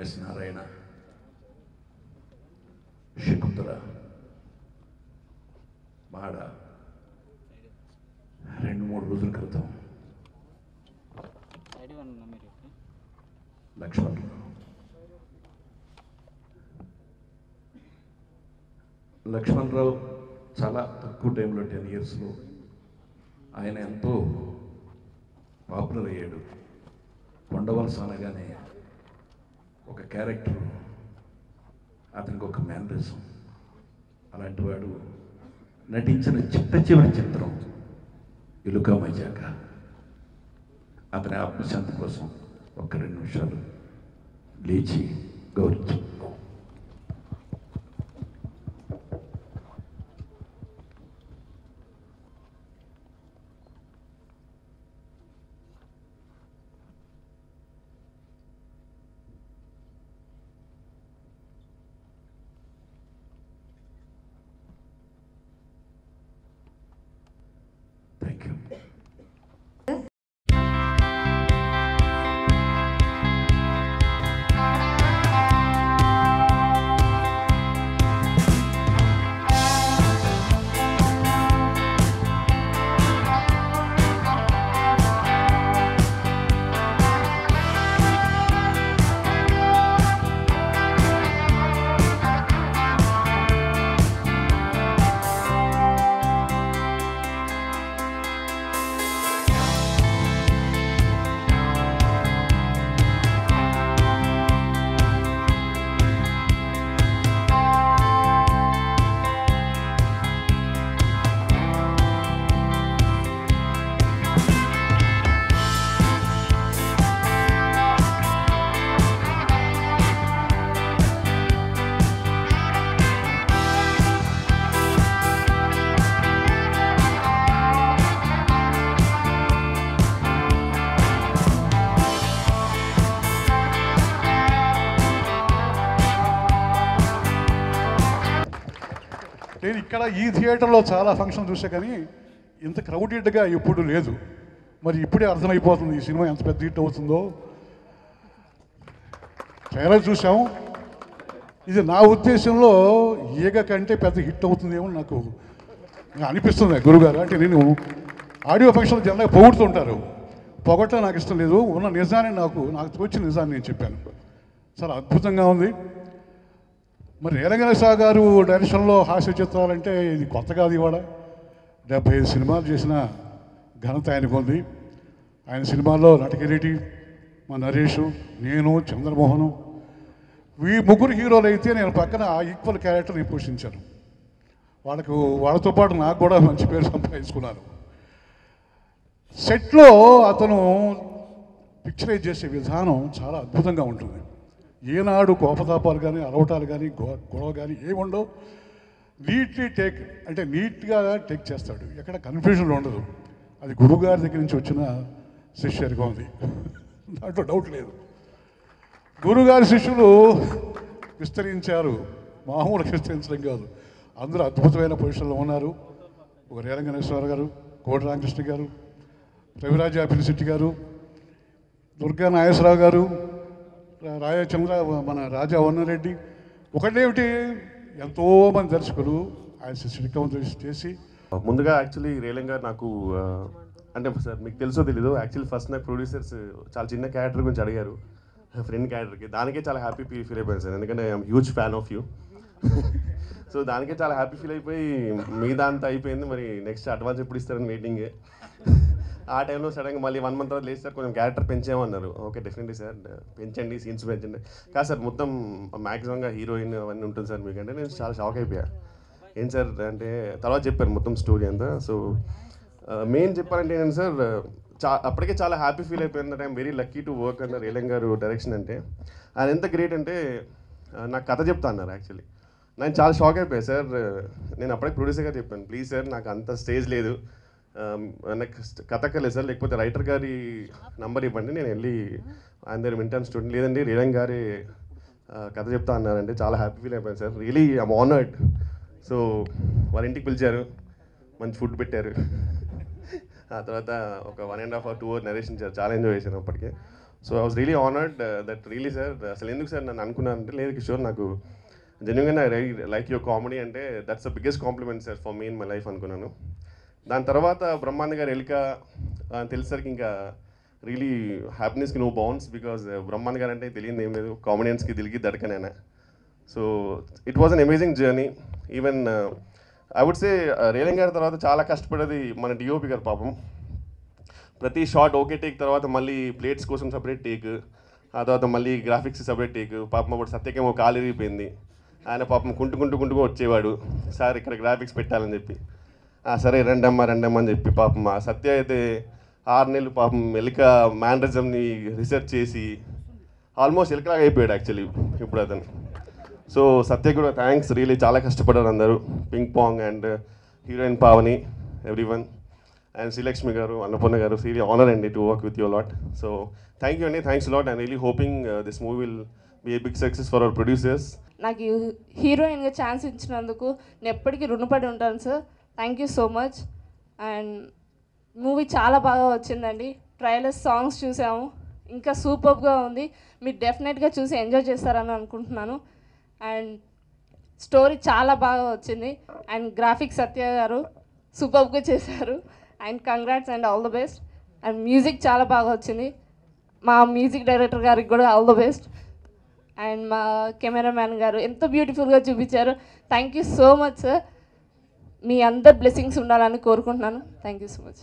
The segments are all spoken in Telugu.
ఎంఎస్ నారాయణ, శకుంతల, మాడ 2-3 రోజుల క్రితం లక్ష్మణరావు చాలా తక్కువ టైంలో 10 ఇయర్స్లో ఆయన ఎంతో పాపులర్ అయ్యాడు. కొండవలస అనగానే ఒక క్యారెక్టర్, అతనికి ఒక మేనరిజం. అలాంటి వాడు నటించిన చివరి చిత్రం ఇలుక మజాక. అతని ఆత్మశాంతి కోసం ఒక 2 నిమిషాలు లేచి గౌరవించు. Thank you. నేను ఇక్కడ ఈ థియేటర్లో చాలా ఫంక్షన్ చూసా, కానీ ఇంత క్రౌడెడ్గా ఎప్పుడు లేదు. మరి ఇప్పుడే అర్థమైపోతుంది ఈ సినిమా ఎంత పెద్ద హిట్ అవుతుందో. ట్రైలర్ చూసాం, ఇది నా ఉద్దేశంలో ఈగ కంటే పెద్ద హిట్ అవుతుందేమో నాకు అనిపిస్తుంది గురుగారు. అంటే నేను ఆడియో ఫంక్షన్లో జనరల్గా పొగుడుతుంటారు, పొగట్ట నాకు ఇష్టం లేదు. ఉన్న నిజాన్ని నాకు తోచిన నిజాన్ని నేను చెప్పాను. చాలా అద్భుతంగా ఉంది. మరి నీలగణేశ గారు డైరెక్షన్లో హాస్య చిత్రాలంటే ఇది కొత్త కాదు. ఇవాళ 75 సినిమాలు చేసిన ఘనత ఆయనకు ఉంది. ఆయన సినిమాల్లో నటకిరీటి, మా నరేషు, నేను, చంద్రమోహను, ఈ ముగ్గురు హీరోలు అయితే నేను పక్కన ఈక్వల్ క్యారెక్టర్ని పోషించాను. వాళ్ళతో పాటు నాకు కూడా మంచి పేరు సంపాదించుకున్నాను. సెట్లో అతను పిక్చరైజ్ చేసే విధానం చాలా అద్భుతంగా ఉంటుంది. ఏనాడు కోపతాపాలు కానీ, అరవటాలు కానీ, గొడవ కానీ ఏముండవు. నీట్గా టేక్ చేస్తాడు. ఎక్కడ కన్ఫ్యూజన్ ఉండదు. అది గురువుగారి దగ్గర నుంచి వచ్చిన శిష్యరిగా ఉంది, దాంట్లో డౌట్ లేదు. గురుగారి శిష్యులు విస్తరించారు, మామూలుగా విస్తరించడం కాదు. అందరూ అద్భుతమైన పొజిషన్లో ఉన్నారు. ఒక నీలగణేశ్వర గారు, కోటి రామకృష్ణ గారు, రవిరాజ పిలిశెట్టి గారు, దుర్గా నాగేశ్వరరావు గారు, రాయచంద్ర, మన రాజా వన్నరెడ్డి. ఒకటేమిటి, ఎంతోమంది దర్శకులు ఆయన శిష్యుడిగా చేసి. ముందుగా యాక్చువల్లీ రేలంగ్ గారు నాకు అంటే సార్ మీకు తెలుసో తెలీదు, యాక్చువల్లీ ఫస్ట్ నాకు ప్రొడ్యూసర్స్ చాలా చిన్న క్యారెక్టర్ గురించి అడిగారు, ఫ్రెండ్ క్యారెక్టర్కి. దానికే చాలా హ్యాపీ ఫీల్ అయిపోయాను సార్, ఎందుకంటే I'm huge fan of you. So దానికే చాలా హ్యాపీ ఫీల్ అయిపోయి మీద అంతా అయిపోయింది. మరి నెక్స్ట్ అడ్వాన్స్ ఎప్పుడు ఇస్తారని వెయిటింగ్. ఆ టైంలో సడన్గా మళ్ళీ 1 మంత్ తర్వాత లేదు సార్ కొంచెం క్యారెక్టర్ పెంచామన్నారు. ఓకే డెఫినెట్లీ సార్ పెంచండి, సీన్స్ పెంచండి. కాదు సార్ మొత్తం మ్యాక్సిమంగా హీరోయిన్ అవన్నీ ఉంటుంది సార్ మీకంటే. నేను చాలా షాక్ అయిపోయా. ఏం సార్ అంటే తర్వాత చెప్పారు మొత్తం స్టోరీ అంతా. సో మెయిన్ చెప్పాలంటే ఏంటంటే సార్ అప్పటికే చాలా హ్యాపీ ఫీల్ అయిపోయింది. That I'm very lucky to work అన్న రేలంగ్ గారు డైరెక్షన్. అంటే ఆయన ఎంత గ్రేట్ అంటే నాకు కథ చెప్తా అన్నారు. యాక్చువల్లీ నేను చాలా షాక్ అయిపోయాను సార్. నేను అప్పటికే ప్రొడ్యూసర్గా చెప్పాను, ప్లీజ్ సార్ నాకు అంత స్టేజ్ లేదు, నాకు కథక్కలేదు సార్, లేకపోతే రైటర్ గారి నంబర్ ఇవ్వండి, నేను వెళ్ళి ఆయన దగ్గర వింటాను స్టూడెంట్. లేదండి రేలంగ్ గారి కథ చెప్తా అన్నారంటే చాలా హ్యాపీ ఫీల్ అయిపోయాను sir. Really I'm honoured. So వాళ్ళ ఇంటికి పిలిచారు, మంచి ఫుడ్ పెట్టారు. ఆ తర్వాత ఒక 1.5 hour 2 hour నరేషన్ చాలా ఎంజాయ్ చేశాను అప్పటికే. So I was really honoured that really sir అసలు ఎందుకు సార్ నన్ను అనుకున్నానంటే లేదు కిషోర్ నాకు జెన్యున్గా ఐ లైక్ యువర్ కామెడీ అంటే that's the biggest compliment sir for me in my life అనుకున్నాను. దాని తర్వాత బ్రహ్మానంద గారు ఎలిక తెలిసరికి ఇంకా రియలీ హ్యాపీనెస్కి no bounds because Brahmananda garu అంటే తెలియదు ఏం లేదు, కామెడియన్స్కి దిలిగి దడకనైనా. So it was an amazing journey. Even I would say railing గారి తర్వాత చాలా కష్టపడేది మన డిఓపి గారు పాపం. ప్రతి షాట్ ఓకే టేక్ తర్వాత మళ్ళీ ప్లేట్స్ కోసం సపరేట్ టేక్, ఆ తర్వాత మళ్ళీ గ్రాఫిక్స్ సపరేట్ టేక్. పాపం అప్పుడు సత్యకేమో కాలు ఇరిగిపోయింది, ఆయన పాపం కుంటుకుంటూ వచ్చేవాడు సార్ ఇక్కడ గ్రాఫిక్స్ పెట్టాలని చెప్పి. సరే రెండమ్మ అని చెప్పి పాపం ఆ సత్య అయితే 6 నెలలు పాపం ఎలిక మేనరిజంని రీసెర్చ్ చేసి ఆల్మోస్ట్ ఎలికలాగా అయిపోయాడు యాక్చువల్లీ ఇప్పుడు అతను. సో సత్య కూడా థ్యాంక్స్, రియలీ చాలా కష్టపడ్డారు అందరూ, ping pong and heroine Pavani everyone and Srilakshmi garu, Annapurna garu. Really honour అండి to work with you lot. So thank you అండి, thanks lot. And really hoping this movie will be a big success for our producers. నాకు హీరోయిన్గా ఛాన్స్ ఇచ్చినందుకు నేను ఎప్పటికీ రుణపడి ఉంటాను sir. Thank you so much. And movie చాలా బాగా వచ్చిందండి. ట్రైలర్స్, సాంగ్స్ చూసాము, ఇంకా సూపర్గా ఉంది. మీరు డెఫినెట్గా చూసి ఎంజాయ్ చేస్తారని అనుకుంటున్నాను. అండ్ స్టోరీ చాలా బాగా వచ్చింది. అండ్ గ్రాఫిక్స్ సత్య గారు సూపర్గా చేశారు. And congrats and all the best. And music చాలా బాగా వచ్చింది. మా మ్యూజిక్ డైరెక్టర్ గారికి కూడా ఆల్ ద బెస్ట్. అండ్ మా కెమెరామ్యాన్ గారు ఎంత బ్యూటిఫుల్గా చూపించారు. Thank you so much sir. మీ అందరు బ్లెస్సింగ్స్ ఉండాలని కోరుకుంటున్నాను. Thank you so much.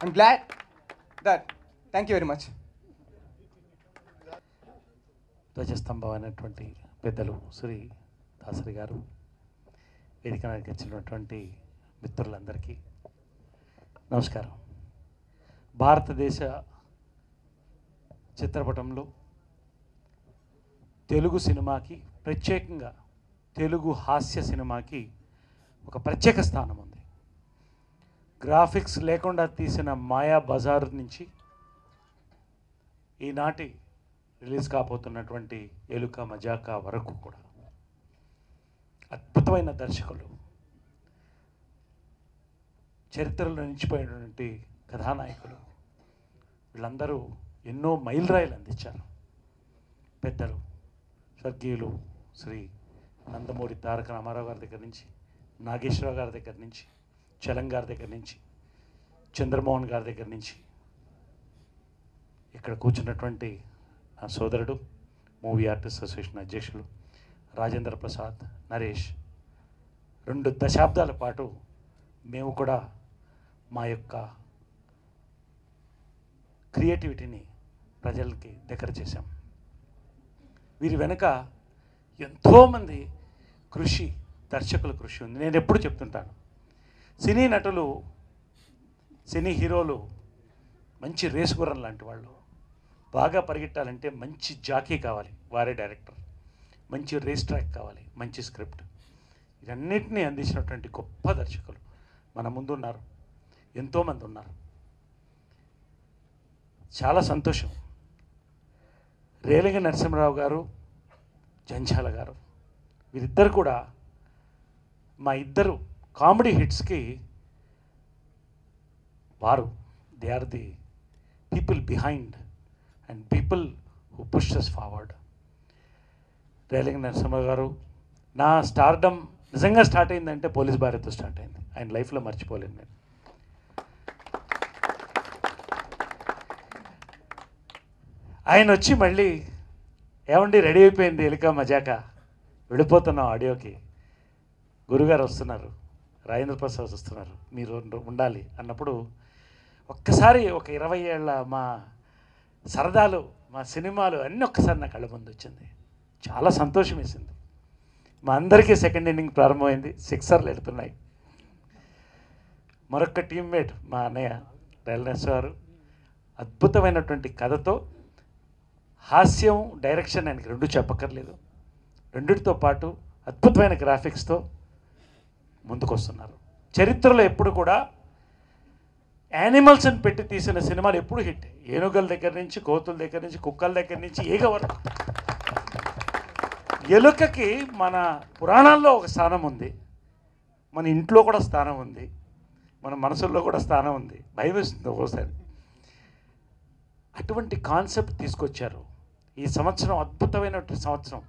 I'm glad that. Thank you very much. ధ్వజస్తంభం అయినటువంటి పెద్దలు శ్రీ దాసరి గారు, వేదికకి వచ్చినటువంటి మిత్రులందరికీ నమస్కారం. భారతదేశ చిత్రపటంలో తెలుగు సినిమాకి, ప్రత్యేకంగా తెలుగు హాస్య సినిమాకి ఒక ప్రత్యేక స్థానం ఉంది. గ్రాఫిక్స్ లేకుండా తీసిన మాయా బజార్ నుంచి ఈనాటి రిలీజ్ కాబోతున్నటువంటి ఎలుక మజాకా వరకు కూడా అద్భుతమైన దర్శకులు, చరిత్రలో నిలిచిపోయినటువంటి కథానాయకులు, వీళ్ళందరూ ఎన్నో మైలురాయిలు అందించారు. పెద్దలు స్వర్గీయులు శ్రీ నందమూరి తారక రామారావు గారి దగ్గర నుంచి, నాగేశ్వరరావు గారి దగ్గర నుంచి, చలం గారి దగ్గర నుంచి, చంద్రమోహన్ గారి దగ్గర నుంచి, ఇక్కడ కూర్చున్నటువంటి నా సోదరుడు మూవీ ఆర్టిస్ట్ అసోసియేషన్ అధ్యక్షులు రాజేంద్ర ప్రసాద్, నరేష్, 2 దశాబ్దాల పాటు మేము కూడా మా యొక్క క్రియేటివిటీని ప్రజలకి దగ్గర చేశాం. వీరి వెనుక ఎంతోమంది కృషి, దర్శకుల కృషి ఉంది. నేను ఎప్పుడు చెప్తుంటాను, సినీ నటులు, సినీ హీరోలు మంచి రేసు గుర్రం లాంటి వాళ్ళు. బాగా పరిగెట్టాలంటే మంచి జాకీ కావాలి, వారే డైరెక్టర్. మంచి రేస్ ట్రాక్ కావాలి, మంచి స్క్రిప్ట్. ఇవన్నిటినీ అందించినటువంటి గొప్ప దర్శకులు మన ముందు ఉన్నారు, ఎంతోమంది ఉన్నారు. చాలా సంతోషం. రేలింగ నరసింహరావు గారు, జంఝాల గారు, వీరిద్దరు కూడా మా ఇద్దరు కామెడీ హిట్స్కి వారు, they are the people behind and people who push us forward. Relangi Narasimharao garu, నా స్టార్డమ్ నిజంగా స్టార్ట్ అయిందంటే పోలీస్ భార్యతో స్టార్ట్ అయింది. ఆయన లైఫ్లో మర్చిపోలేను నేను. ఆయన వచ్చి మళ్ళీ ఏమండి రెడీ అయిపోయింది ఎలిక మజాక, వెళ్ళిపోతున్నాం ఆడియోకి, గురుగారు వస్తున్నారు, రాజేంద్ర ప్రసాద్ వస్తున్నారు, మీరు ఉండాలి అన్నప్పుడు ఒక్కసారి ఒక 20 ఏళ్ళ మా సరదాలు, మా సినిమాలు అన్నీ ఒక్కసారి నా కళ్ళ ముందు వచ్చింది. చాలా సంతోషం వేసింది. మా అందరికీ సెకండ్ ఇన్నింగ్ ప్రారంభమైంది, 6 వెళ్తున్నాయి. మరొక టీమ్మేట్ మా అన్నయ్య రైల్నెస్ గారు అద్భుతమైనటువంటి కథతో, హాస్యం, డైరెక్షన్ ఆయనకి 2 చెప్పక్కర్లేదు, 2తో పాటు అద్భుతమైన గ్రాఫిక్స్తో ముందుకు వస్తున్నారు. చరిత్రలో ఎప్పుడు కూడా యానిమల్స్ని పెట్టి తీసిన సినిమాలు ఎప్పుడు హిట్. ఏనుగుల దగ్గర నుంచి, కోతుల దగ్గర నుంచి, కుక్కల దగ్గర నుంచి, ఈగ వరకు. ఎలుకకి మన పురాణాల్లో ఒక స్థానం ఉంది, మన ఇంట్లో కూడా స్థానం ఉంది, మన మనసుల్లో కూడా స్థానం ఉంది. భయం వేస్తుంది ఒకసారి. అటువంటి కాన్సెప్ట్ తీసుకొచ్చారు. ఈ సంవత్సరం అద్భుతమైనటువంటి సంవత్సరం.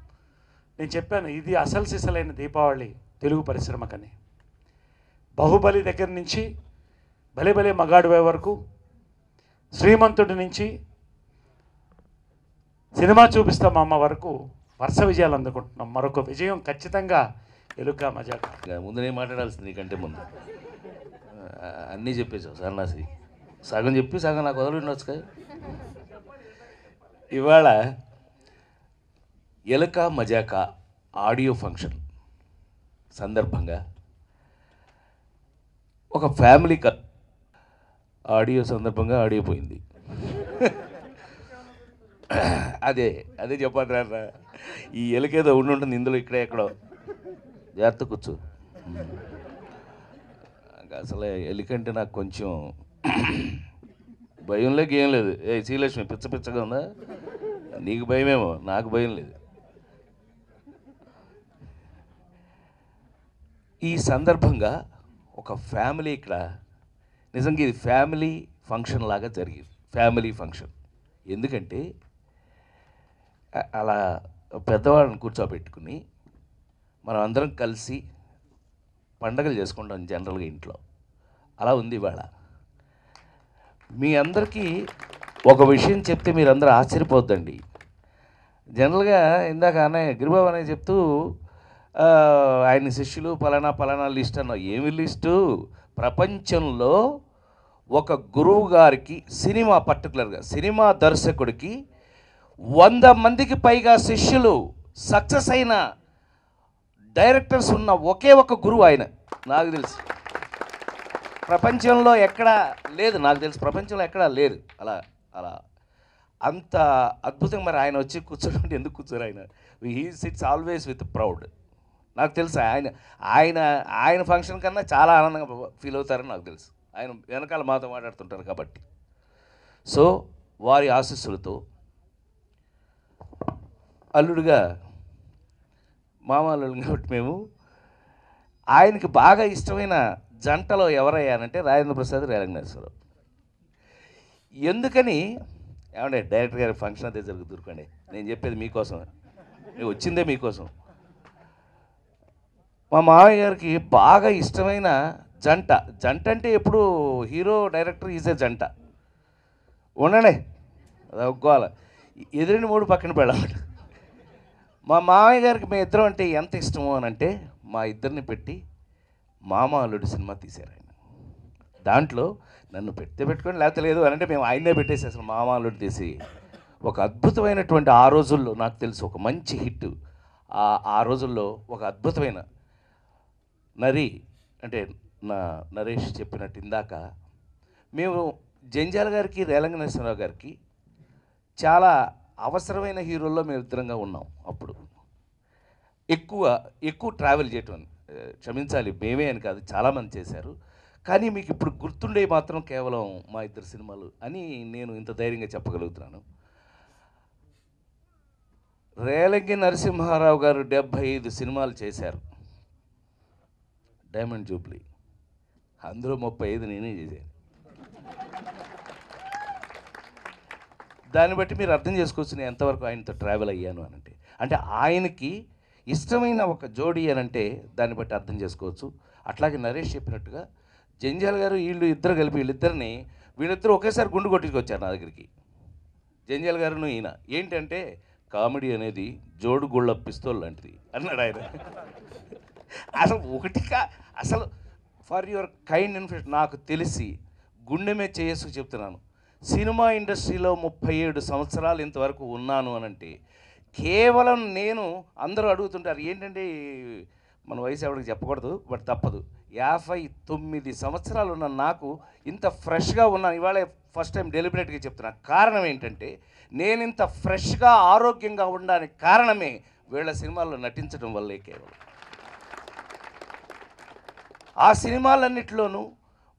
నేను చెప్పాను, ఇది అసలు సిసలైన దీపావళి తెలుగు పరిశ్రమకని. బాహుబలి దగ్గర నుంచి భలే భలే మగాడివే వరకు, శ్రీమంతుడి నుంచి సినిమా చూపిస్తాం అమ్మ వరకు వరుస విజయాలు అందుకుంటున్నాం. మరొక విజయం ఖచ్చితంగా ఎలుక మజాక. ముందు నేను మాట్లాడాల్సింది నీకంటే ముందు అన్నీ చెప్పేసావు సన్నాసి. సగం చెప్పి సగం నాకు వదిలి ఉండొచ్చు కదా. ఇవాళ ఎలుక మజాక ఆడియో ఫంక్షన్ సందర్భంగా ఒక ఫ్యామిలీ ఆడియో సందర్భంగా ఆడియో పోయింది. అదే అదే చెప్పండి రా. ఈ ఎలుకేదో ఉండి ఉంటుంది ఇందులో, ఇక్కడే ఎక్కడో. జాగ్రత్త కూర్చో. అసలు ఎలుకంటే నాకు కొంచెం భయం ఏం లేదు. శ్రీలక్ష్మి పిచ్చ పిచ్చగా ఉందా? నీకు భయమేమో, నాకు భయం లేదు. ఈ సందర్భంగా ఒక ఫ్యామిలీ ఇక్కడ నిజంగా ఇది ఫ్యామిలీ ఫంక్షన్ లాగా జరిగింది. ఫ్యామిలీ ఫంక్షన్ ఎందుకంటే అలా పెద్దవాళ్ళని కూర్చోబెట్టుకుని మనం అందరం కలిసి పండగలు చేసుకుంటాం జనరల్గా ఇంట్లో. అలా ఉంది ఇవాళ. మీ అందరికీ ఒక విషయం చెప్తే మీరందరూ ఆశ్చర్యపోద్దండి. జనరల్గా ఇందాక అన్నయ్య గిరిబాబు అనే చెప్తూ ఆయన శిష్యులు పలానా పలానా లిస్ట్ అన్నా. ఏమి లిస్టు? ప్రపంచంలో ఒక గురువు గారికి సినిమా, పర్టికులర్గా సినిమా దర్శకుడికి 100 మందికి పైగా శిష్యులు, సక్సెస్ అయిన డైరెక్టర్స్ ఉన్న ఒకే ఒక గురువు ఆయన. నాకు తెలుసు ప్రపంచంలో ఎక్కడా లేదు, నాకు తెలుసు ప్రపంచంలో ఎక్కడా లేదు. అలా అలా అంత అద్భుతంగా. మరి ఆయన వచ్చి కూర్చోండి, ఎందుకు కూర్చోరు ఆయన? He sits always with proud. నాకు తెలుసు ఆయన ఆయన ఆయన ఫంక్షన్ కన్నా చాలా ఆనందంగా ఫీల్ అవుతారని నాకు తెలుసు. ఆయన వెనకాల మాతో మాట్లాడుతుంటారు కాబట్టి. సో వారి ఆశీస్సులతో అల్లుడుగా, మామ అల్లుడు కాబట్టి మేము ఆయనకి బాగా ఇష్టమైన జంటలో ఎవరయ్యానంటే రాజేంద్ర ప్రసాద్, రేలంగేశ్వరరావు. ఎందుకని ఏమంటే డైరెక్టర్ గారి ఫంక్షన్ అదే జరుగుతుందండి. నేను చెప్పేది మీకోసం, నేను వచ్చిందే మీకోసం. మా మామయ్య గారికి బాగా ఇష్టమైన జంట. జంట అంటే ఎప్పుడు హీరో డైరెక్టర్ ఈజే జంట ఉండండి, అది ఒప్పుకోవాలి. ఎదురిని 3 పక్కన పెళ్ళాలి. మా మామయ్య గారికి మీ ఇద్దరం అంటే ఎంత ఇష్టమో అని అంటే మా ఇద్దరిని పెట్టి మామ అల్లుడు సినిమా తీశారు ఆయన. దాంట్లో నన్ను పెట్టుకొని లేకపోతే లేదు అని అంటే మేము ఆయన్నే పెట్టేసి అసలు మామ అల్లుడు తీసి ఒక అద్భుతమైనటువంటి, ఆ రోజుల్లో నాకు తెలుసు ఒక మంచి హిట్. ఆ రోజుల్లో ఒక అద్భుతమైన నరి అంటే నరేష్ చెప్పినట్టు ఇందాక మేము జంజాల గారికి, రేలంగి నరసింహరావు గారికి చాలా అవసరమైన హీరోల్లో మేము ఇద్దరంగా ఉన్నాం. అప్పుడు ఎక్కువ ట్రావెల్ చేయటం, క్షమించాలి మేమే అని కాదు, చాలామంది చేశారు. కానీ మీకు ఇప్పుడు గుర్తుండే మాత్రం కేవలం మా ఇద్దరు సినిమాలు అని నేను ఇంత ధైర్యంగా చెప్పగలుగుతున్నాను. రేలంగి నరసింహారావు గారు 75 సినిమాలు చేశారు. డైమండ్ జూబ్లీ అందులో 35 నేనే చేశాను. దాన్ని బట్టి మీరు అర్థం చేసుకోవచ్చు నేను ఎంతవరకు ఆయనతో ట్రావెల్ అయ్యాను అనంటే. అంటే ఆయనకి ఇష్టమైన ఒక జోడీ అనంటే దాన్ని బట్టి అర్థం చేసుకోవచ్చు. అట్లాగే నరేష్ చెప్పినట్టుగా జంజాల్ గారు ఇద్దరు కలిపి వీళ్ళిద్దరూ ఒకేసారి గుండు కొట్టుకొచ్చారు నా దగ్గరికి. జంజాల్ గారును ఈయన ఏంటంటే కామెడీ అనేది జోడు గుళ్ళ పిస్తోల్ లాంటిది అన్నాడు ఆయన. అసలు ఫర్ యువర్ కైండ్ ఇన్ఫర్మేషన్, నాకు తెలిసి గుండె మీద చేసుకు చెప్తున్నాను, సినిమా ఇండస్ట్రీలో 37 సంవత్సరాలు ఇంతవరకు ఉన్నాను అనంటే కేవలం నేను, అందరూ అడుగుతుంటారు ఏంటంటే మన వయసు ఎవరికి చెప్పకూడదు బట్ తప్పదు, 59 సంవత్సరాలు ఉన్న నాకు ఇంత ఫ్రెష్గా ఉన్నాను. ఇవాళ ఫస్ట్ టైం డెలిబరేట్గా చెప్తున్నా. కారణం ఏంటంటే నేను ఇంత ఫ్రెష్గా ఆరోగ్యంగా ఉండడానికి కారణమే వీళ్ళ సినిమాల్లో నటించడం వల్లే. కేవలం ఆ సినిమాలన్నిటిలోనూ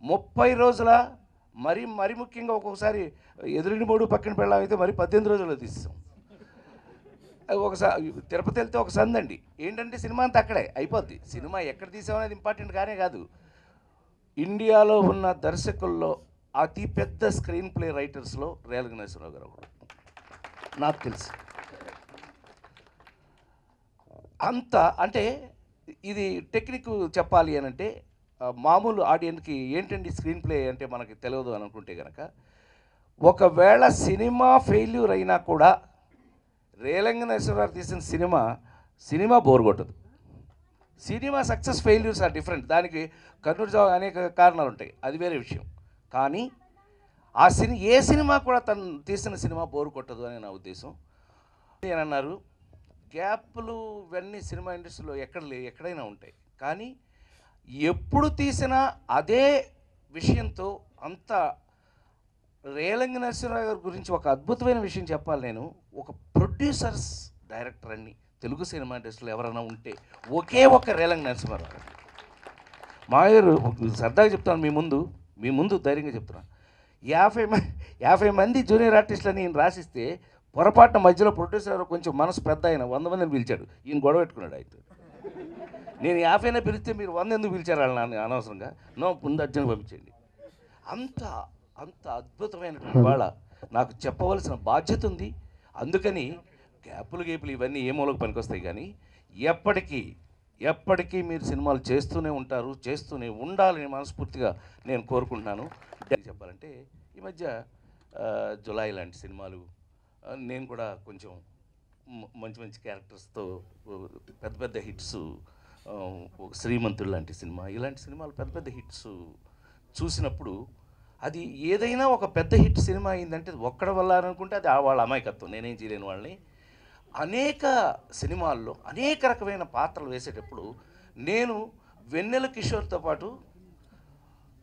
30 రోజుల మరి ముఖ్యంగా ఒక్కొక్కసారి ఎదురుని 3 పక్కన పెళ్ళామైతే మరి 18 రోజుల్లో తీస్తాం. ఒకసారి తిరుపతి వెళ్తే ఒక సందండి ఏంటంటే సినిమా అంతా అక్కడే అయిపోద్ది. సినిమా ఎక్కడ తీసామనేది ఇంపార్టెంట్ కానే కాదు. ఇండియాలో ఉన్న దర్శకుల్లో అతి పెద్ద స్క్రీన్ ప్లే రైటర్స్లో రేలంగి నరసింహరావు గారు ఒకరు నాకు తెలుసు. అంత అంటే ఇది టెక్నిక్ చెప్పాలి అని అంటే మామూలు ఆడియన్స్కి ఏంటండి స్క్రీన్ ప్లే అంటే మనకి తెలియదు అని అనుకుంటే కనుక, ఒకవేళ సినిమా ఫెయిల్యూర్ అయినా కూడా రేలంగి నరసింహరావు తీసిన సినిమా బోర్ కొట్టదు. Cinema success failures are different, దానికి కన్నుడు అనేక కారణాలు ఉంటాయి, అది వేరే విషయం. కానీ ఏ సినిమా కూడా తను తీసిన సినిమా బోర్ కొట్టదు అని నా ఉద్దేశం. నేను అన్నారు గ్యాప్లు ఇవన్నీ సినిమా ఇండస్ట్రీలో ఎక్కడైనా ఉంటాయి, కానీ ఎప్పుడు తీసినా అదే విషయంతో అంత రేలంగి నరసింహరావు గారి గురించి ఒక అద్భుతమైన విషయం చెప్పాలి. నేను ఒక ప్రొడ్యూసర్స్ డైరెక్టర్ అని తెలుగు సినిమా ఇండస్ట్రీలో ఎవరైనా ఉంటే ఒకే ఒక రేలంగి నరసింహరావు గారు. మాయరు సరదాగా చెప్తాను, మీ ముందు ధైర్యంగా చెప్తున్నాను. 50 మంది జూనియర్ ఆర్టిస్టులని నేను రాసిస్తే పొరపాటున మధ్యలో ప్రొడ్యూసర్ కొంచెం మనసు పెద్ద ఆయన 100 మందిని పిలిచాడు, ఈయన గొడవ పెట్టుకున్నాడు. అయితే నేను 50 పిలిస్తే మీరు 100 ఎందుకు పిలిచారు వాళ్ళని అనవసరంగా, ముందు అర్జున్ పంపించండి. అంత అద్భుతమైనటువంటి వాళ్ళ నాకు చెప్పవలసిన బాధ్యత ఉంది. అందుకని గ్యాపులు ఇవన్నీ ఏ మూలకు పనికొస్తాయి, కానీ ఎప్పటికీ మీరు సినిమాలు చేస్తూనే ఉంటారు, చేస్తూనే ఉండాలని మనస్ఫూర్తిగా నేను కోరుకుంటున్నాను. చెప్పాలంటే ఈ మధ్య జులై లాంటి సినిమాలు, నేను కూడా కొంచెం మంచి క్యారెక్టర్స్తో పెద్ద హిట్స్, శ్రీమంతుడు లాంటి సినిమా, ఇలాంటి సినిమాలు పెద్ద హిట్స్ చూసినప్పుడు అది ఏదైనా ఒక పెద్ద హిట్ సినిమా అయిందంటే ఒక్కడి వల్ల అనుకుంటే అది వాళ్ళ అమాయకత్వం, నేనేం చేయలేని వాళ్ళని. అనేక సినిమాల్లో అనేక రకమైన పాత్రలు వేసేటప్పుడు నేను వెన్నెల కిషోర్తో పాటు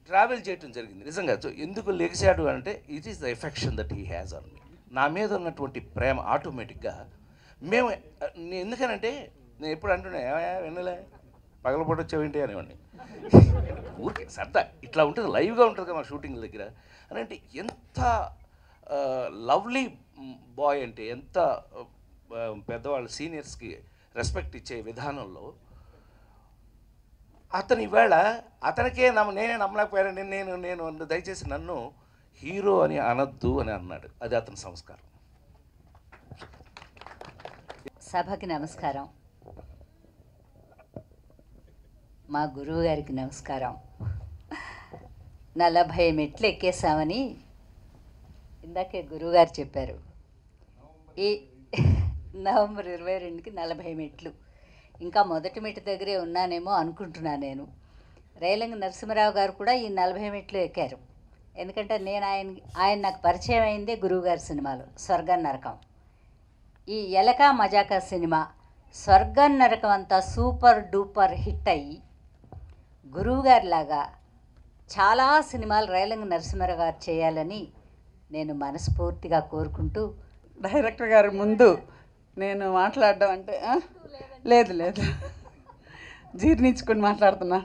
ట్రావెల్ చేయటం జరిగింది. నిజంగా ఎందుకు లెగిసాడు అంటే it is the affection that he has on me. నా మీద ఉన్నటువంటి ప్రేమ ఆటోమేటిక్గా మేము, ఎందుకనంటే నేను ఎప్పుడు అంటున్నా వెన్నెలే పగలపూట వచ్చావేంటి అనేవాడిని, ఊరికే సరదా ఇట్లా ఉంటుంది, లైవ్గా ఉంటుంది కదా మా షూటింగ్ దగ్గర అని. అంటే ఎంత లవ్లీ బాయ్ అంటే, ఎంత పెద్దవాళ్ళు సీనియర్స్కి రెస్పెక్ట్ ఇచ్చే విధానంలో అతను ఈవేళ అతనికే నేనే నమ్మలేకపోయాను. నేను దయచేసి నన్ను హీరో అని అనొద్దు అని అన్నాడు. అది అతని సంస్కారం. సభకి నమస్కారం, మా గురువు గారికి నమస్కారం. 40 మెట్లు ఎక్కేసామని ఇందాకే గురువుగారు చెప్పారు. ఈ నవంబర్ 22కి 40 మెట్లు, ఇంకా మొదటి మెట్టు దగ్గరే ఉన్నానేమో అనుకుంటున్నాను నేను. రేలంగి నరసింహరావు గారు కూడా ఈ 40 మెట్లు ఎక్కారు. ఎందుకంటే నేను ఆయన నాకు పరిచయం అయిందే గురువుగారి సినిమాలో స్వర్గం నరకం. ఈ ఎలకా మజాకా సినిమా స్వర్గం నరకం అంతా సూపర్ డూపర్ హిట్ అయ్యి గురువుగారిలాగా చాలా సినిమాలు రేలంగి నరసింహరావు గారు చేయాలని నేను మనస్ఫూర్తిగా కోరుకుంటూ, డైరెక్టర్ గారి ముందు నేను మాట్లాడడం అంటే లేదు జీర్ణించుకొని మాట్లాడుతున్నా.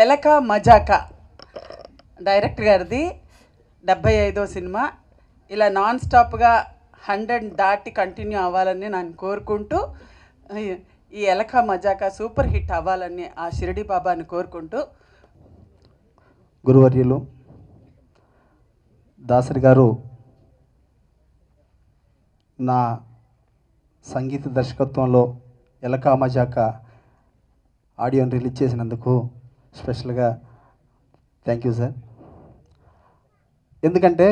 ఎలకా మజాకా డైరెక్టర్ గారిది 75వ సినిమా. ఇలా నాన్ స్టాప్గా 100 దాటి కంటిన్యూ అవ్వాలని నేను కోరుకుంటూ, ఈ ఎలకా మజాకా సూపర్ హిట్ అవ్వాలని ఆ షిరిడి బాబాని కోరుకుంటూ, గురువర్యులు దాసరి గారు నా సంగీత దర్శకత్వంలో ఎలకా మజాకా ఆడియోని రిలీజ్ చేసినందుకు స్పెషల్గా థ్యాంక్ యూ సార్. ఎందుకంటే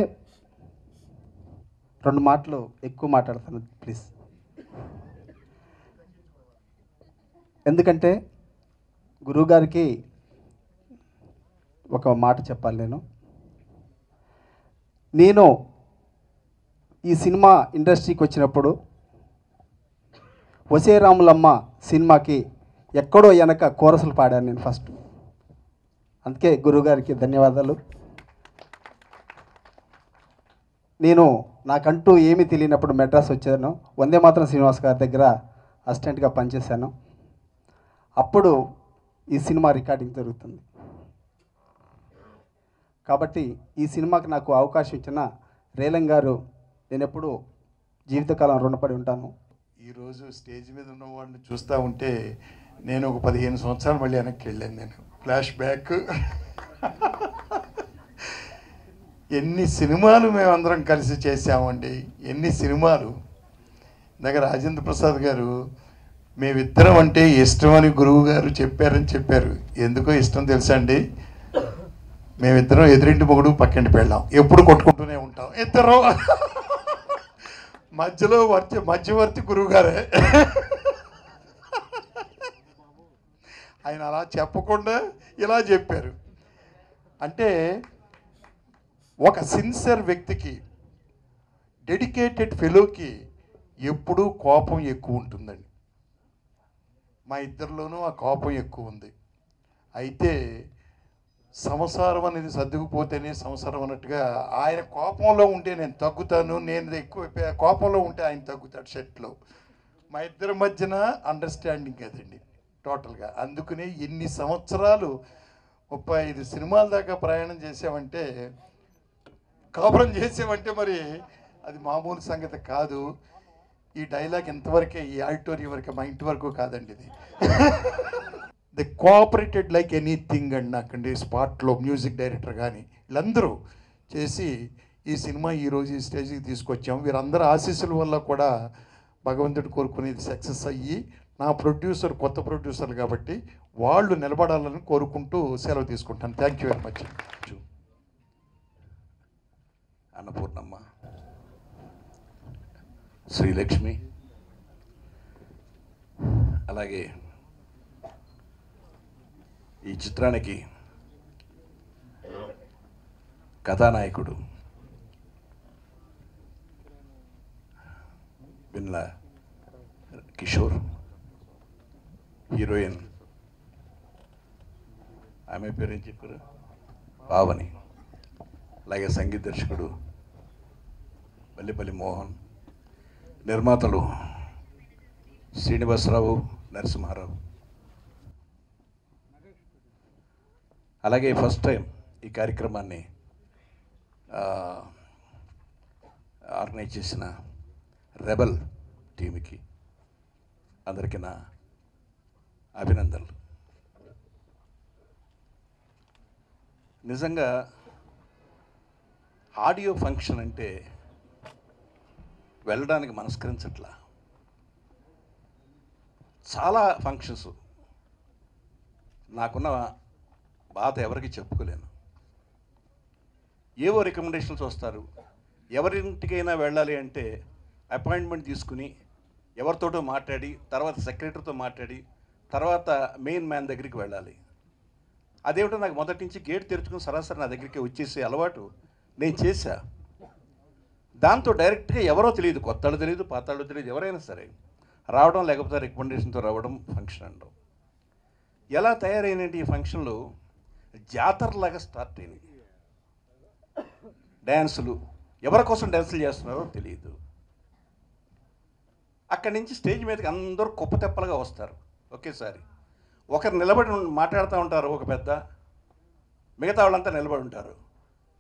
2 మాటలు ఎక్కువ మాట్లాడతాను ప్లీజ్. ఎందుకంటే గురువుగారికి ఒక మాట చెప్పాలి. నేను ఈ సినిమా ఇండస్ట్రీకి వచ్చినప్పుడు వసే రాములమ్మ సినిమాకి ఎక్కడో వెనక కోరసులు పాడాను నేను ఫస్ట్. అందుకే గురువుగారికి ధన్యవాదాలు. నేను నాకంటూ ఏమీ తెలియనప్పుడు మెడ్రాస్ వచ్చాను. వందే మాత్రం శ్రీనివాస్ గారి దగ్గర అసిస్టెంట్గా పనిచేశాను. అప్పుడు ఈ సినిమా రికార్డింగ్ జరుగుతుంది. కాబట్టి ఈ సినిమాకి నాకు అవకాశం ఇచ్చిన రేలంగి గారు నేను ఎప్పుడు జీవితకాలం రుణపడి ఉంటాను. ఈరోజు స్టేజ్ మీద ఉన్న వాడిని చూస్తూ ఉంటే నేను ఒక 15 సంవత్సరాలు మళ్ళీ వెనక్కి వెళ్ళాను. నేను ఫ్లాష్ బ్యాక్ ఎన్ని సినిమాలు మేమందరం కలిసి చేసామండి, ఎన్ని సినిమాలు. ఇందాక రాజేంద్ర ప్రసాద్ గారు మేమిద్దరం అంటే ఇష్టం అని గురువు గారు చెప్పారని చెప్పారు. ఎందుకో ఇష్టం తెలుసా అండి? మేమిద్దరం ఎదురింటి మొగుడు పక్కింటి పెళ్ళాం, ఎప్పుడు కొట్టుకుంటూనే ఉంటాం ఇద్దరు. మధ్యలో మధ్యవర్తి గురువు గారే. ఆయన అలా చెప్పకుండా ఇలా చెప్పారు. అంటే ఒక సిన్సియర్ వ్యక్తికి, డెడికేటెడ్ ఫెలోకి ఎప్పుడూ కోపం ఎక్కువ ఉంటుందండి. మా ఇద్దరిలోనూ ఆ కోపం ఎక్కువ ఉంది. అయితే సంసారం అనేది సర్దుకుపోతేనే సంసారం అన్నట్టుగా ఆయన కోపంలో ఉంటే నేను తగ్గుతాను, నేను ఎక్కువ కోపంలో ఉంటే ఆయన తగ్గుతాడు సెట్లో. మా ఇద్దరి మధ్యన అండర్స్టాండింగ్ కదండి టోటల్గా. అందుకనే ఎన్ని సంవత్సరాలు 35 సినిమాల దాకా ప్రయాణం చేసామంటే, కాపురం చేసామంటే మరి అది మామూలు సంగతి కాదు. ఈ డైలాగ్ ఎంతవరకే, ఈ ఆడిటోరియం వరకే, మా ఇంటి వరకు కాదండి ఇది. ది కోఆపరేటెడ్ లైక్ ఎనీథింగ్ అండి. నాకండి స్పాట్లో మ్యూజిక్ డైరెక్టర్ కానీ వీళ్ళందరూ చేసి ఈ సినిమా ఈరోజు ఈ స్టేజ్కి తీసుకొచ్చాం. వీరందరూ ఆశీస్సుల వల్ల కూడా భగవంతుడు కోరుకునేది సక్సెస్ అయ్యి, నా ప్రొడ్యూసర్ కొత్త ప్రొడ్యూసర్ కాబట్టి వాళ్ళు నిలబడాలని కోరుకుంటూ సెలవు తీసుకుంటాను. Thank you very much. Annapurnamma, Srilakshmi, అలాగే ఈ చిత్రానికి కథానాయకుడు బిన్లా కిషోర్, హీరోయిన్ ఆమె పేరు ఏం చెప్పారు, పావని, అలాగే సంగీత దర్శకుడు బల్లిపల్లి మోహన్, నిర్మాతలు శ్రీనివాసరావు, నరసింహారావు. అలాగే ఫస్ట్ టైం ఈ కార్యక్రమాన్ని ఆర్గనైజ్ చేసిన రెబల్ టీంకి అందరికీ నా అభినందనలు. నిజంగా ఆడియో ఫంక్షన్ అంటే వెళ్ళడానికి మనస్కరించట్లా. చాలా ఫంక్షన్స్, నాకున్న బాధ ఎవరికి చెప్పుకోలేను. ఏవో రికమెండేషన్స్ వస్తారు. ఎవరింటికైనా వెళ్ళాలి అంటే అపాయింట్మెంట్ తీసుకుని ఎవరితోటో మాట్లాడి, తర్వాత సెక్రటరీతో మాట్లాడి, తర్వాత మెయిన్ మ్యాన్ దగ్గరికి వెళ్ళాలి. అదేమిటో నాకు మొదటి నుంచి గేట్ తెరుచుకుని సరాసరి నా దగ్గరికి వచ్చేసే అలవాటు నేను చేశా. దాంతో డైరెక్ట్గా ఎవరో తెలియదు, కొత్తళ్ళు తెలియదు, పాతాళ్ళు తెలియదు, ఎవరైనా సరే రావడం, లేకపోతే రికమెండేషన్తో రావడం ఫంక్షన్ అనడం. ఎలా తయారైనటువంటి ఈ ఫంక్షన్లు జాతరలాగా స్టార్ట్ అయినాయి. డ్యాన్సులు, ఎవరి కోసం డ్యాన్సులు చేస్తున్నారో తెలియదు. అక్కడి నుంచి స్టేజ్ మీదకి అందరూ కుప్పతెప్పలుగా వస్తారు ఒకేసారి. ఒకరు నిలబడి మాట్లాడుతూ ఉంటారు, ఒక పెద్ద, మిగతా వాళ్ళంతా నిలబడి ఉంటారు.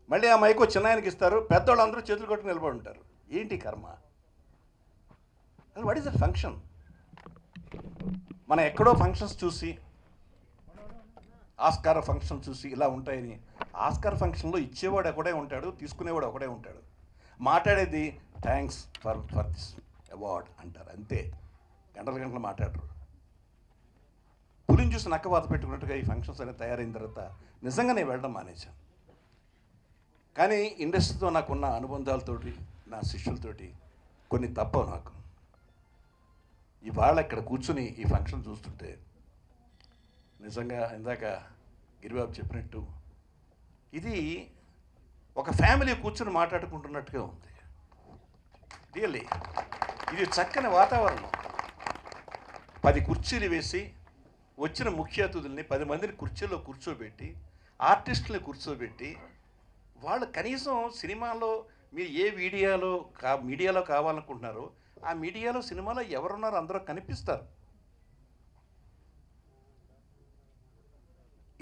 మళ్ళీ ఆ మైకు చిన్నాయనకి ఇస్తారు, పెద్దవాళ్ళందరూ చేతులు కొట్టి నిలబడి ఉంటారు. ఏంటి కర్మ? What is that function? మనం ఎక్కడో ఫంక్షన్స్ చూసి, ఆస్కార్ ఫంక్షన్ చూసి ఇలా ఉంటాయని, ఆస్కార్ ఫంక్షన్లో ఇచ్చేవాడు ఒకడే ఉంటాడు, తీసుకునేవాడు ఒకడే ఉంటాడు. మాట్లాడేది థ్యాంక్స్ ఫర్ దిస్ అవార్డ్ అంటారు, అంతే. గంటల గంటలు మాట్లాడరు. పులిని చూసి నక్క వాత పెట్టుకున్నట్టుగా ఈ ఫంక్షన్స్ అనేది తయారైన తర్వాత నిజంగా నేను వెళ్ళడం మానేశాను. కానీ ఇండస్ట్రీతో నాకున్న అనుబంధాలతోటి, నా శిష్యులతోటి కొన్ని తప్పవు నాకు. ఇవాళ ఇక్కడ కూర్చుని ఈ ఫంక్షన్ చూస్తుంటే నిజంగా ఇందాక గిరిబాబు చెప్పినట్టు ఇది ఒక ఫ్యామిలీ కూర్చుని మాట్లాడుకుంటున్నట్టుగా ఉంది. రియల్లీ ఇది చక్కని వాతావరణం. 10 కుర్చీలు వేసి వచ్చిన ముఖ్య అతిథుల్ని 10 మందిని కుర్చీలో కూర్చోబెట్టి, ఆర్టిస్టుల్ని కూర్చోబెట్టి, వాళ్ళు కనీసం సినిమాలో మీరు ఏ మీడియాలో కావాలనుకుంటున్నారో ఆ మీడియాలో, సినిమాలో ఎవరున్నారో అందరూ కనిపిస్తారు.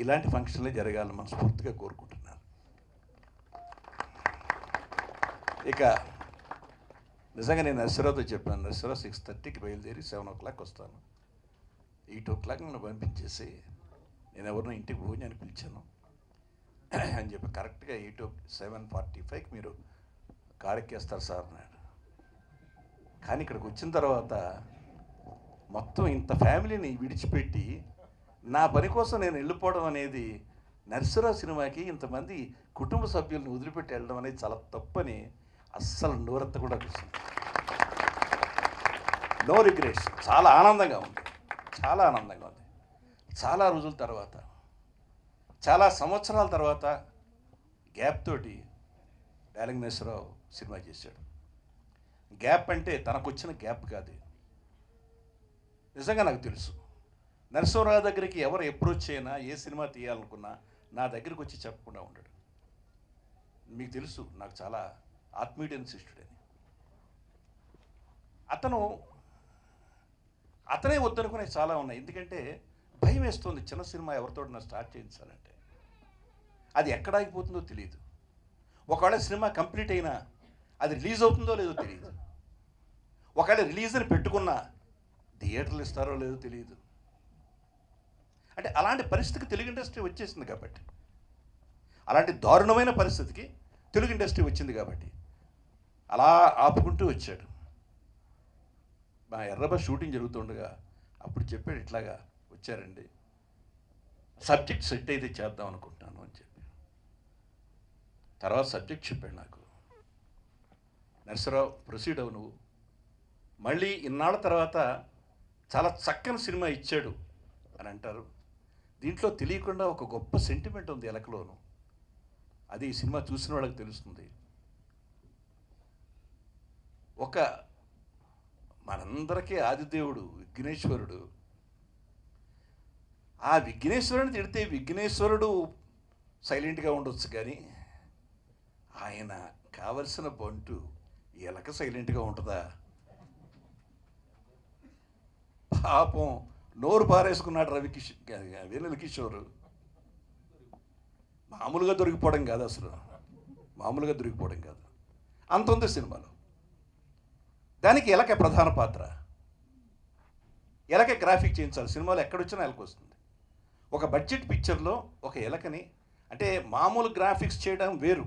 ఇలాంటి ఫంక్షన్లే జరగాలని మనస్ఫూర్తిగా కోరుకుంటున్నాను. ఇక నిజంగా నేను నర్సరావుతో చెప్పాను, నర్సరావు 6:30కి బయలుదేరి 7 o'clock వస్తాను, 8 o'clock నన్ను పంపించేసి, నేను ఎవరినో ఇంటికి భోజనానికి పిలిచాను. అని చెప్పి కరెక్ట్గా 7:45కి మీరు కారు ఎక్కేస్తారు సార్ అన్నాడు. కానీ ఇక్కడికి వచ్చిన తర్వాత మొత్తం ఇంత ఫ్యామిలీని విడిచిపెట్టి నా పని కోసం నేను వెళ్ళిపోవడం అనేది నరసింహరావు సినిమాకి ఇంతమంది కుటుంబ సభ్యులను వదిలిపెట్టి వెళ్ళడం అనేది చాలా తప్పని అస్సలు నోరెత్త కూడా కూర్చుంది. No regrets. చాలా ఆనందంగా ఉంది, చాలా ఆనందంగా ఉంది. చాలా రోజుల తర్వాత, చాలా సంవత్సరాల తర్వాత గ్యాప్ తోటి డార్లింగ్ నరసింహరావు సినిమా చేశాడు. గ్యాప్ అంటే తనకు వచ్చిన గ్యాప్ కాదు. నిజంగా నాకు తెలుసు, నరసింహరావు దగ్గరికి ఎవరు అప్రోచ్ అయినా ఏ సినిమా తీయాలనుకున్నా నా దగ్గరికి వచ్చి చెప్పకుండా ఉండడు. మీకు తెలుసు నాకు చాలా ఆత్మీయుడైన శిష్యుడని. అతనే వద్దనుకునే చాలా ఉన్నాయి. ఎందుకంటే భయం వేస్తుంది, చిన్న సినిమా ఎవరితో నా స్టార్ట్ చేయించాలంటే అది ఎక్కడ ఆగిపోతుందో తెలియదు. ఒకవేళ సినిమా కంప్లీట్ అయినా అది రిలీజ్ అవుతుందో లేదో తెలియదు. ఒకవేళ రిలీజ్ అని పెట్టుకున్నా థియేటర్లు ఇస్తారో లేదో తెలియదు. అంటే అలాంటి పరిస్థితికి తెలుగు ఇండస్ట్రీ వచ్చేసింది కాబట్టి, అలాంటి దారుణమైన పరిస్థితికి తెలుగు ఇండస్ట్రీ వచ్చింది కాబట్టి అలా ఆపుకుంటూ వచ్చాడు. మా ఎర్రబ షూటింగ్ జరుగుతుండగా అప్పుడు చెప్పాడు, ఇట్లాగా వచ్చారండి, సబ్జెక్ట్ సెట్ అయితే చేద్దాం అనుకుంటున్నాను అని చెప్పి. తర్వాత సబ్జెక్ట్ చెప్పాడు నాకు, నరసింహరావు ప్రొసీడ్ అవు నువ్వు. మళ్ళీ ఇన్నాళ్ళ తర్వాత చాలా చక్కని సినిమా ఇచ్చాడు అని అంటారు. దీంట్లో తెలియకుండా ఒక గొప్ప సెంటిమెంట్ ఉంది ఎలకలోను. అది ఈ సినిమా చూసిన వాళ్ళకి తెలుస్తుంది. ఒక మనందరికీ ఆదిదేవుడు విఘ్నేశ్వరుడు. ఆ విఘ్నేశ్వరుని తిడితే విఘ్నేశ్వరుడు సైలెంట్గా ఉండొచ్చు, కానీ ఆయన కావలసిన బంటు ఎలక సైలెంట్గా ఉంటుందా? పాపం నోరు పారేసుకున్నాడు వెన్నెల కిషోర్. మామూలుగా దొరికిపోవడం కాదు, అసలు మామూలుగా దొరికిపోవడం కాదు. అంత ఉంది సినిమాలో. దానికి ఎలక ప్రధాన పాత్ర. ఎలక గ్రాఫిక్ చేయించాలి. సినిమాలో ఎక్కడొచ్చినా ఎలక వస్తుంది. ఒక బడ్జెట్ పిక్చర్లో ఒక ఎలకని, అంటే మామూలు గ్రాఫిక్స్ చేయడం వేరు,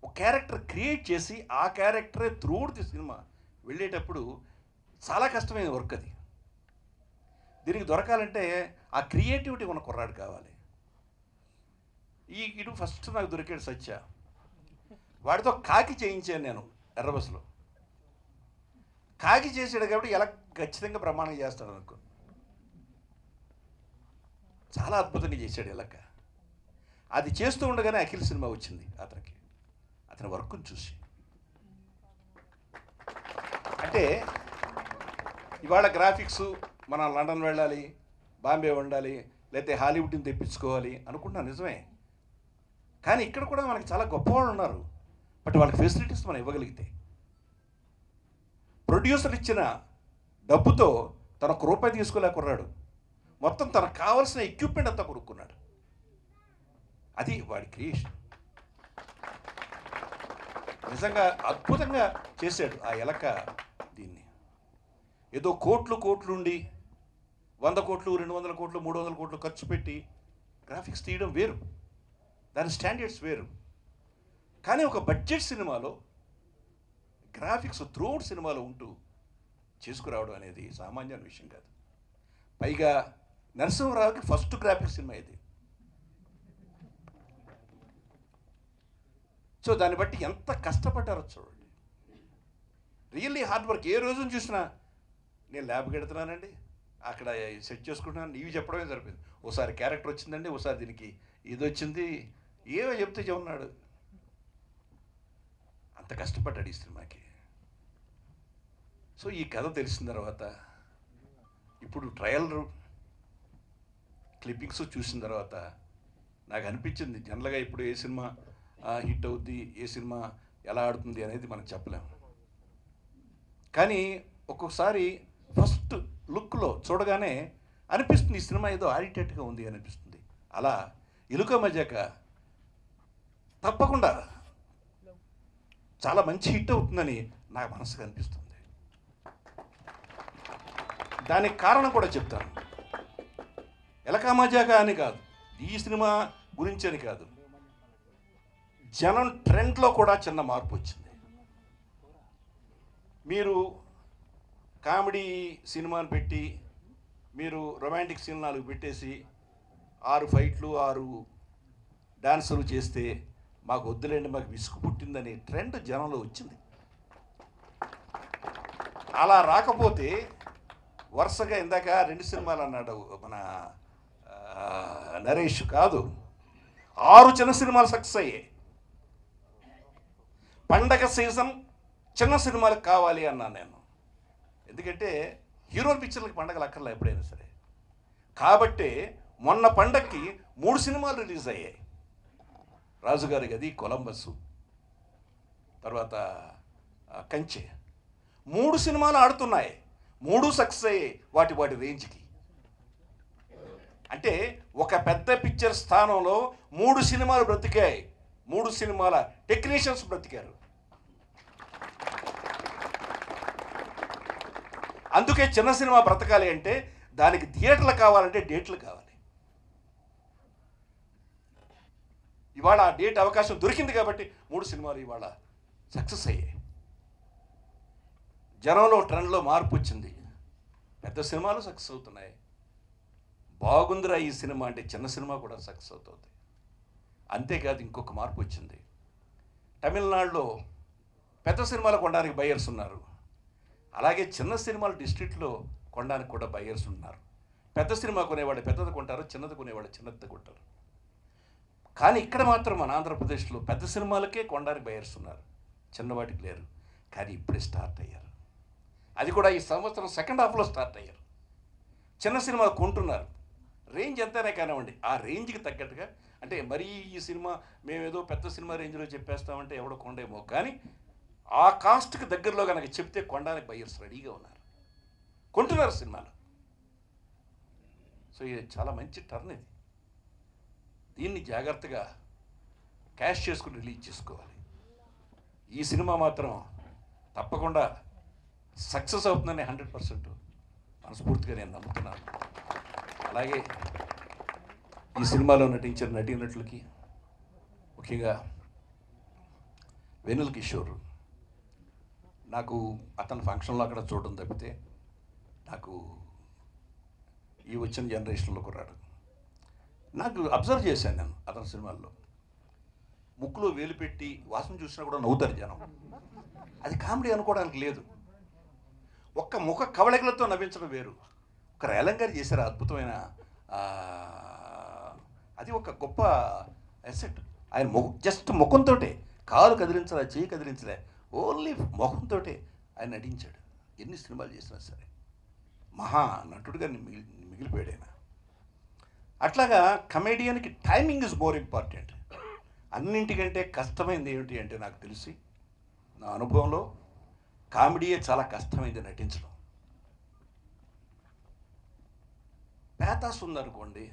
ఒక క్యారెక్టర్ క్రియేట్ చేసి ఆ క్యారెక్టరే త్రూఅవుట్ ది సినిమా వెళ్ళేటప్పుడు చాలా కష్టమైన వర్క్ అది. దీనికి దొరకాలంటే ఆ క్రియేటివిటీ ఉన్న కుర్రాడు కావాలి. ఇటు ఫస్ట్ నాకు దొరికాడు సత్య. వాడితో కాకి చేయించాను నేను ఎర్రబస్సులో. కాకి చేసాడు కాబట్టి ఎలా ఖచ్చితంగా ప్రమాణం చేస్తాడు అనుకో. చాలా అద్భుతంగా చేశాడు ఎలక. అది చేస్తూ ఉండగానే అఖిల్ సినిమా వచ్చింది అతనికి, అతని వర్క్ను చూసి. అంటే ఇవాళ గ్రాఫిక్స్ మనం లండన్ వెళ్ళాలి, బాంబే ఉండాలి, లేకపోతే హాలీవుడ్ని తెప్పించుకోవాలి అనుకుంటున్నా, నిజమే. కానీ ఇక్కడ కూడా మనకి చాలా గొప్పవాళ్ళు ఉన్నారు. బట్ వాళ్ళకి ఫెసిలిటీస్ మనం ఇవ్వగలిగితే. ప్రొడ్యూసర్ ఇచ్చిన డబ్బుతో తన ఒక రూపాయి తీసుకోలేకున్నాడు, మొత్తం తనకు కావాల్సిన ఎక్విప్మెంట్ అంతా కొనుక్కున్నాడు. అది వాడి క్రియేషన్. నిజంగా అద్భుతంగా చేశాడు ఆ ఎలక. దీన్ని ఏదో కోట్లు ఉండి 100 కోట్లు 200 కోట్లు 300 కోట్లు ఖర్చు పెట్టి గ్రాఫిక్స్ తీయడం వేరు, దాని స్టాండర్డ్స్ వేరు. కానీ ఒక బడ్జెట్ సినిమాలో గ్రాఫిక్స్ త్రూఅవుట్ సినిమాలో ఉంటూ చేసుకురావడం అనేది సామాన్యమైన విషయం కాదు. పైగా నరసింహరావుకి ఫస్ట్ గ్రాఫిక్స్ సినిమా ఇది. సో దాన్ని బట్టి ఎంత కష్టపడ్డారో చూడండి. Really hard work. ఏ రోజును చూసినా నేను ల్యాబ్కి వెళ్తున్నానండి, అక్కడ సెట్ చేసుకుంటున్నాను, ఇవి చెప్పడమే సరిపోయింది. ఓసారి క్యారెక్టర్ వచ్చిందండి, ఓసారి దీనికి ఇది వచ్చింది, ఏవో చెప్తే చెవున్నాడు. అంత కష్టపడ్డాడు ఈ సినిమాకి. సో ఈ కథ తెలిసిన తర్వాత ఇప్పుడు ట్రయల్ క్లిప్పింగ్స్ చూసిన తర్వాత నాకు అనిపించింది, జనరల్గా ఇప్పుడు ఏ సినిమా హిట్ అవుద్ది, ఏ సినిమా ఎలా ఆడుతుంది అనేది మనం చెప్పలేము. కానీ ఒక్కొక్కసారి ఫస్ట్ లుక్లో చూడగానే అనిపిస్తుంది ఈ సినిమా ఏదో ఆడిటేట్గా ఉంది అనిపిస్తుంది. అలా ఇలుక మజాక తప్పకుండా చాలా మంచి హిట్ అవుతుందని నా మనసుకు అనిపిస్తుంది. దానికి కారణం కూడా చెప్తాను. ఎలక మజాక అని కాదు, ఈ సినిమా గురించి అని కాదు, జనం ట్రెండ్లో కూడా చిన్న మార్పు వచ్చింది. మీరు కామెడీ సినిమాను పెట్టి మీరు రొమాంటిక్ సీన్ 4 పెట్టేసి 6 ఫైట్లు 6 డాన్సులు చేస్తే మాకు వద్దులేండి, మాకు విసుగు పుట్టిందనే ట్రెండ్ జనంలో వచ్చింది. అలా రాకపోతే వరుసగా ఇందాక 2 సినిమాలు అన్నాడు మన నరేష్, కాదు 6 చిన్న సినిమాలు సక్సెస్ అయ్యాయి. పండగ సీజన్ చిన్న సినిమాలకు కావాలి అన్నాను నేను, ఎందుకంటే హీరో పిక్చర్లకు పండగలు అక్కర్లే ఎప్పుడైనా సరే. కాబట్టి మొన్న పండగకి 3 సినిమాలు రిలీజ్ అయ్యాయి. రాజుగారి గది, కొలంబస్, తర్వాత కంచె. 3 సినిమాలు ఆడుతున్నాయి, 3 సక్సెస్ అయ్యాయి వాటి రేంజ్కి. అంటే ఒక పెద్ద పిక్చర్ స్థానంలో 3 సినిమాలు బ్రతికాయి, 3 సినిమాల టెక్నీషియన్స్ బ్రతికారు. అందుకే చిన్న సినిమా బ్రతకాలి అంటే దానికి థియేటర్లు కావాలంటే డేట్లు కావాలి. ఇవాళ ఆ డేట్ అవకాశం దొరికింది కాబట్టి 3 సినిమాలు ఇవాళ సక్సెస్ అయ్యాయి. జనంలో ట్రెండ్లో మార్పు వచ్చింది, పెద్ద సినిమాలు సక్సెస్ అవుతున్నాయి. బాగుందిరా ఈ సినిమా అంటే చిన్న సినిమా కూడా సక్సెస్ అవుతుంది. అంతేకాదు ఇంకొక మార్పు వచ్చింది. తమిళనాడులో పెద్ద సినిమాలు కొనడానికి బయ్యర్స్ ఉన్నారు, అలాగే చిన్న సినిమాలు డిస్ట్రిక్ట్లో కొనడానికి కూడా బయ్యర్స్ ఉన్నారు. పెద్ద సినిమా కొనేవాళ్ళు పెద్దది కొంటారు, చిన్నది కొనేవాళ్ళు చిన్నది కొంటారు. కానీ ఇక్కడ మాత్రం మన ఆంధ్రప్రదేశ్లో పెద్ద సినిమాలకే కొనడానికి బయ్యర్స్ ఉన్నారు, చిన్నవాటికి లేరు. కానీ ఇప్పుడే స్టార్ట్ అయ్యారు, అది కూడా ఈ సంవత్సరం సెకండ్ హాఫ్లో స్టార్ట్ అయ్యారు. చిన్న సినిమాలు కొంటున్నారు, రేంజ్ ఎంతైనా కానివ్వండి ఆ రేంజ్కి తగ్గట్టుగా. అంటే మరీ ఈ సినిమా మేమేదో పెద్ద సినిమా రేంజ్లో చెప్పేస్తామంటే ఎవడో కొండేమో, కానీ ఆ కాస్ట్కి దగ్గరలో కనుక చెప్తే కొనడానికి బయ్యర్స్ రెడీగా ఉన్నారు, కొంటున్నారు సినిమాలు. సో ఇది చాలా మంచి టర్న్. ఇది దీన్ని జాగ్రత్తగా క్యాష్ చేసుకుని రిలీజ్ చేసుకోవాలి. ఈ సినిమా మాత్రం తప్పకుండా సక్సెస్ అవుతుందని 100% మనస్ఫూర్తిగా నేను నమ్ముతున్నాను. అలాగే ఈ సినిమాలో నటించిన నటీనటులకి, ముఖ్యంగా వెన్నెల కిషోర్, నాకు అతని ఫంక్షన్లో అక్కడ చూడడం తప్పితే నాకు ఈ వచ్చిన జనరేషన్లో కుర్రాడు, నాకు అబ్జర్వ్ చేశాను నేను అతని సినిమాల్లో. ముక్కులో వేలు పెట్టి వాసన చూసినా కూడా నవ్వుతారు జనం. అది కామెడీ అనుకోవడానికి లేదు, ఒక్క ముఖ కవళికలతో నవ్వించడం వేరు. ఒక రేలంగ్ గారు చేశారు అద్భుతమైన, అది ఒక గొప్ప అసెట్. ఆయన జస్ట్ ముఖంతో, కాలు కదిలించలే, చేయి కదిలించలే, ఓన్లీ ముఖంతో ఆయన నటించాడు. ఎన్ని సినిమాలు చేసినా సరే మహా నటుడుగా మిగిలిపోయాడు ఆయన. అట్లాగా కమెడియన్కి టైమింగ్ ఇస్ మోర్ ఇంపార్టెంట్. అన్నింటికంటే కష్టమైంది ఏమిటి అంటే నాకు తెలిసి, నా అనుభవంలో కామెడీయే చాలా కష్టమైంది నటించడం. పేతాస్ ఉందనుకోండి,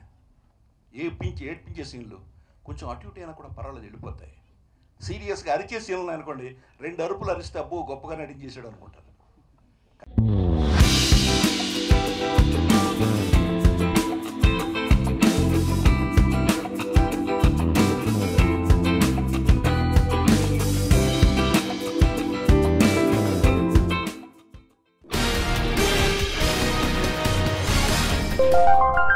ఏడ్పించే సీన్లు కొంచెం అటు ఇటు అయినా కూడా పర్వాలేదు, వెళ్ళిపోతాయి. సీరియస్గా అరిచే సీన్లు అనుకోండి, 2 అరుపులు అరిస్తే అబ్బో గొప్పగా నటించేసాడు అనుకుంటారు. you.